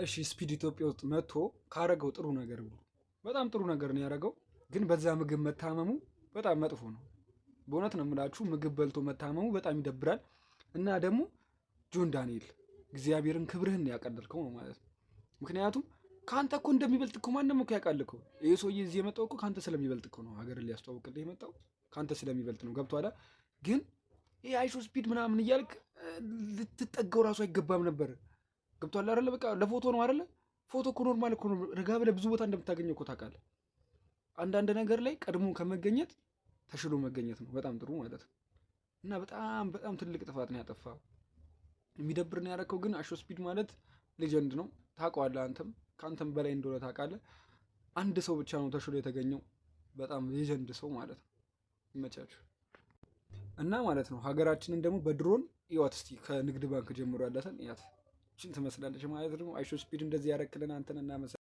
እሺ ስፒድ ኢትዮጵያ ውስጥ መጥቶ ካረገው ጥሩ ነገር ብሎ በጣም ጥሩ ነገር ነው ያደረገው። ግን በዛ ምግብ መታመሙ በጣም መጥፎ ነው። በእውነት ነው የምላችሁ፣ ምግብ በልቶ መታመሙ በጣም ይደብራል። እና ደግሞ ጆን ዳንኤል እግዚአብሔርን ክብርህን ያቀለልከው ነው ማለት ነው። ምክንያቱም ከአንተ እኮ እንደሚበልጥ እኮ ማንም እኮ ያውቃል እኮ። ይህ ሰውዬ እዚህ የመጣው እኮ ከአንተ ስለሚበልጥ እኮ ነው። ሀገርን ሊያስተዋውቅልህ የመጣው ከአንተ ስለሚበልጥ ነው። ገብቶሃል? ግን ይህ አይሾ ስፒድ ምናምን እያልክ ልትጠጋው ራሱ አይገባም ነበር። ገብቶሃል አይደለ? በቃ ለፎቶ ነው አይደለ? ፎቶ እኮ ኖርማል እኮ ነው። ረጋ ብለህ ብዙ ቦታ እንደምታገኘው እኮ ታውቃለህ። አንዳንድ ነገር ላይ ቀድሞ ከመገኘት ተሽሎ መገኘት ነው በጣም ጥሩ ማለት ነው። እና በጣም በጣም ትልቅ ጥፋት ነው ያጠፋው። የሚደብር ነው ያደረከው። ግን አሾ ስፒድ ማለት ሌጀንድ ነው፣ ታውቀዋለህ። አንተም ከአንተም በላይ እንደሆነ ታውቃለህ። አንድ ሰው ብቻ ነው ተሽሎ የተገኘው፣ በጣም ሌጀንድ ሰው ማለት ነው። ይመቻችሁ። እና ማለት ነው ሀገራችንን ደግሞ በድሮን ይዋት እስቲ ከንግድ ባንክ ጀምሮ ያለትን ያት ችን ትመስላለች ማለት ነው። አይሾ ስፒድ እንደዚህ ያረክልን አንተን እናመሰግናለን።